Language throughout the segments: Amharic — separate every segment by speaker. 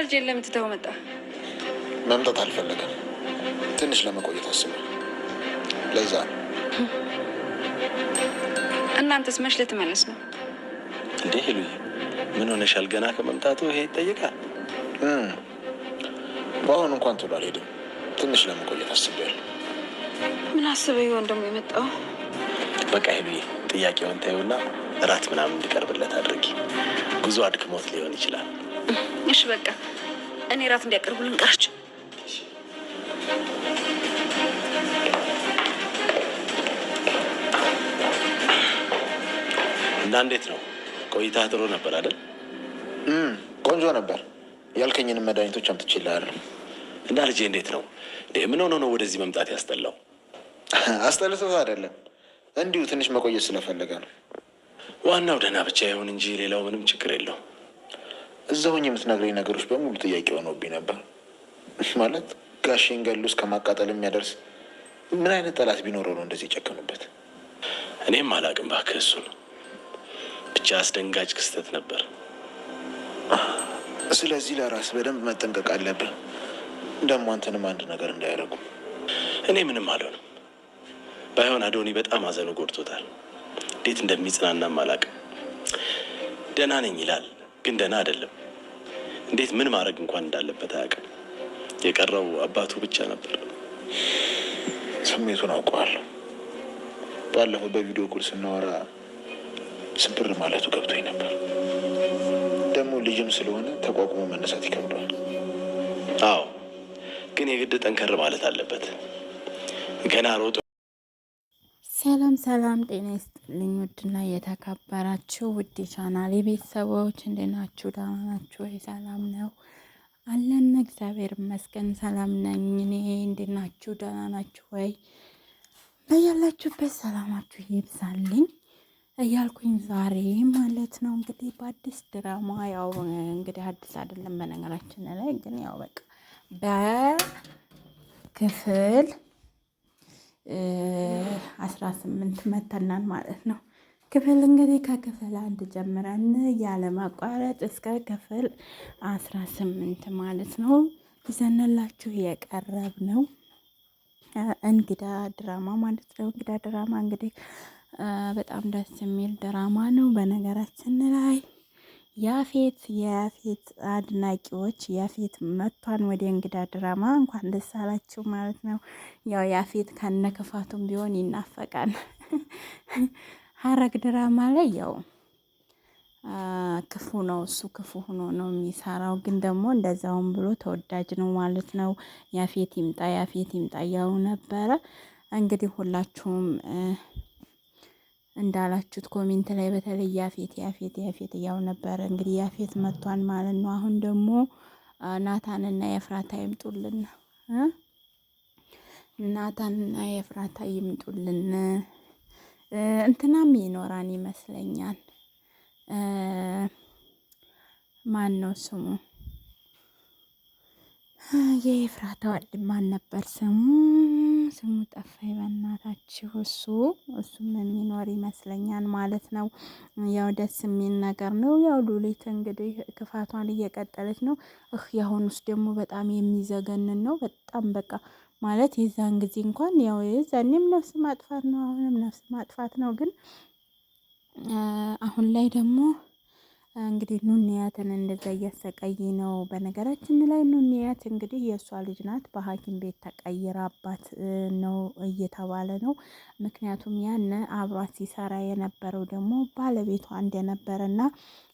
Speaker 1: ልጄን ለምን ትተኸው መጣ?
Speaker 2: መምጣት አልፈለገም። ትንሽ ለመቆየት አስበ ለዛ ነው።
Speaker 1: እናንተስ መች ልትመለስ ነው
Speaker 3: እንዴ? ሄሉዬ ምን ሆነሻል? ገና ከመምጣቱ ይሄ ይጠይቃል?
Speaker 2: በአሁኑ እንኳን ቶሎ አልሄድም። ትንሽ ለመቆየት አስቤያለሁ።
Speaker 1: ምን አስበህ ይሆን ደግሞ የመጣው?
Speaker 3: በቃ ሄሉዬ ጥያቄውን ታዩና እራት ምናምን እንዲቀርብለት አድርጊ። ጉዞ አድክሞት ሊሆን ይችላል።
Speaker 1: እሺ በቃ እኔ እራት እንዲያቀርቡልን ቀርች።
Speaker 3: እና እንዴት ነው ቆይታ? ጥሩ ነበር አይደል?
Speaker 2: ቆንጆ ነበር። ያልከኝንም መድኃኒቶች አምጥቼልሃለሁ።
Speaker 3: እና ልጄ እንዴት ነው? ምን ሆኖ ነው ወደዚህ መምጣት ያስጠላው?
Speaker 2: አስጠልቶት አይደለም፣ እንዲሁ ትንሽ መቆየት ስለፈለገ ነው።
Speaker 3: ዋናው ደህና ብቻ ይሁን እንጂ ሌላው ምንም ችግር የለው።
Speaker 2: እዛሁኝ የምትነግረኝ ነገሮች በሙሉ ጥያቄ ሆኖብኝ ነበር። ማለት ጋሼን ገሉ እስከ ማቃጠል የሚያደርስ ምን አይነት ጠላት ቢኖረው ነው እንደዚህ የጨከኑበት?
Speaker 3: እኔም አላቅም እባክህ። እሱን ብቻ አስደንጋጭ ክስተት ነበር።
Speaker 2: ስለዚህ ለራስ በደንብ መጠንቀቅ አለብህ። ደግሞ አንተንም አንድ ነገር እንዳያደርጉ።
Speaker 3: እኔ ምንም አልሆንም። ባይሆን አዶኒ በጣም አዘኑ ጎድቶታል። እንዴት እንደሚጽናናም አላቅም። ደህና ነኝ ይላል፣ ግን ደህና አይደለም። እንዴት ምን ማድረግ እንኳን እንዳለበት አያውቅም። የቀረው አባቱ ብቻ ነበር።
Speaker 2: ስሜቱን አውቀዋለሁ። ባለፈው በቪዲዮ ኮል ስናወራ ስብር ማለቱ ገብቶኝ ነበር። ደግሞ ልጅም ስለሆነ ተቋቁሞ መነሳት ይከብደዋል።
Speaker 3: አዎ፣ ግን የግድ ጠንከር ማለት አለበት። ገና ሮጦ።
Speaker 4: ሰላም ሰላም፣ ጤና ይስጥልኝ ውድና የተከበራችሁ ውድ ቻናል ቤተሰቦች እንዴት ናችሁ? ደህና ናችሁ ወይ? ሰላም ነው አለን፣ እግዚአብሔር ይመስገን ሰላም ነኝ። እኔ እንዴት ናችሁ? ደህና ናችሁ ወይ? በያላችሁበት ሰላማችሁ ይብዛልኝ እያልኩኝ ዛሬ ማለት ነው እንግዲህ በአዲስ ድራማ፣ ያው እንግዲህ አዲስ አይደለም በነገራችን ላይ ግን ያው በቃ በክፍል 18 መተናን ማለት ነው። ክፍል እንግዲህ ከክፍል 1 ጀምረን ያለ ማቋረጥ እስከ ክፍል 18 ማለት ነው ይዘንላችሁ የቀረብ ነው እንግዳ ድራማ ማለት ነው። እንግዳ ድራማ እንግዲህ በጣም ደስ የሚል ድራማ ነው። በነገራችን ላይ የያፌት አድናቂዎች ያፌት መጥቷን ወደ እንግዳ ድራማ እንኳን ደስ አላችሁ ማለት ነው። ያው ያፌት ከነ ክፋቱም ቢሆን ይናፈቃል። ሐረግ ድራማ ላይ ያው ክፉ ነው፣ እሱ ክፉ ሆኖ ነው የሚሰራው፣ ግን ደግሞ እንደዛውም ብሎ ተወዳጅ ነው ማለት ነው። ያፌት ይምጣ ያው ነበረ እንግዲህ ሁላችሁም እንዳላችሁት ኮሜንት ላይ በተለይ ያፌት ያው ነበረ እንግዲህ ያፌት መጥቷን ማለት ነው። አሁን ደግሞ ናታንና የፍራታ ይምጡልን፣ ናታንና የፍራታ ይምጡልን። እንትናም ይኖራን ይመስለኛል። ማን ነው ስሙ? የኤፍራታ ወንድም ማን ነበር ስሙ ጠፋኝ በእናታችሁ። እሱም የሚኖር ይመስለኛል ማለት ነው። ያው ደስ የሚል ነገር ነው። ያው ሉሊት እንግዲህ ክፋቷን እየቀጠለች ነው። ያሁን ውስጥ ደግሞ በጣም የሚዘገንን ነው። በጣም በቃ ማለት የዛን ጊዜ እንኳን ያው የዛኔም ነፍስ ማጥፋት ነው፣ አሁንም ነፍስ ማጥፋት ነው። ግን አሁን ላይ ደግሞ እንግዲህ ኑንያትን እንደዛ እያሰቃይ ነው። በነገራችን ላይ ኑንያት እንግዲህ የእሷ ልጅ ናት። በሐኪም ቤት ተቀይራባት ነው እየተባለ ነው። ምክንያቱም ያን አብሯት ሲሰራ የነበረው ደግሞ ባለቤቷ እንደነበረና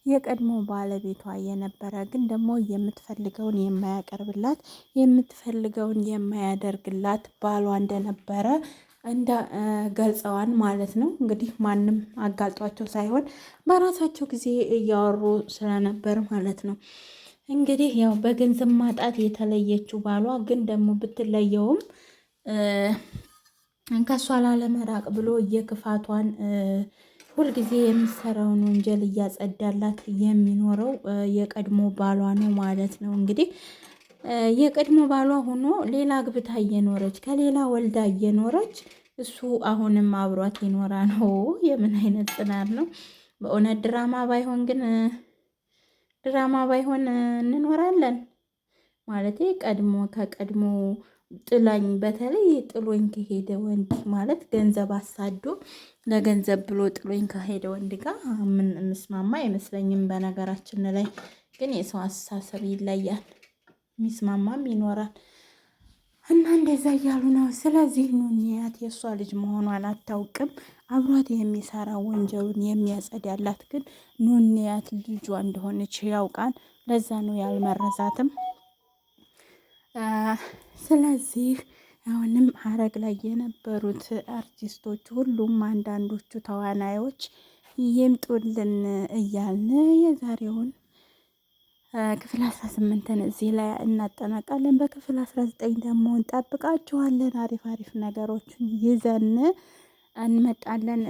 Speaker 4: የቀድሞ ባለቤቷ የነበረ ግን ደግሞ የምትፈልገውን የማያቀርብላት የምትፈልገውን የማያደርግላት ባሏ እንደነበረ እንደ ገልጸዋን ማለት ነው። እንግዲህ ማንም አጋልጧቸው ሳይሆን በራሳቸው ጊዜ እያወሩ ስለነበር ማለት ነው። እንግዲህ ያው በገንዘብ ማጣት የተለየችው ባሏ ግን ደግሞ ብትለየውም ከሷ ላለመራቅ ብሎ የክፋቷን ሁልጊዜ የምትሰራውን ወንጀል እያጸዳላት የሚኖረው የቀድሞ ባሏ ነው ማለት ነው። እንግዲህ የቀድሞ ባሏ ሆኖ ሌላ ግብታ እየኖረች ከሌላ ወልዳ እየኖረች እሱ አሁንም አብሯት ይኖራ ነው። የምን አይነት ጽናት ነው በእውነት! ድራማ ባይሆን እንኖራለን። ማለት ከቀድሞ ጥላኝ በተለይ ጥሎኝ ከሄደ ወንድ ማለት ገንዘብ አሳዶ ለገንዘብ ብሎ ጥሎኝ ከሄደ ወንድ ጋር ምን ምስማማ አይመስለኝም። በነገራችን ላይ ግን የሰው አስተሳሰብ ይለያል፣ የሚስማማም ይኖራል እና እንደዛ እያሉ ነው። ስለዚህ ኑንያት የእሷ ልጅ መሆኗን አታውቅም። አብሯት የሚሰራ ወንጀሉን የሚያጸዳላት ግን ኑንያት ልጇ እንደሆነች ያውቃል። ለዛ ነው ያልመረዛትም። ስለዚህ አሁንም ሐረግ ላይ የነበሩት አርቲስቶች ሁሉም አንዳንዶቹ ተዋናዮች ይምጡልን እያልን የዛሬውን ክፍል 18ን እዚህ ላይ እናጠናቃለን። በክፍል 19 ደግሞ እንጠብቃችኋለን። አሪፍ ነገሮችን ይዘን እንመጣለን።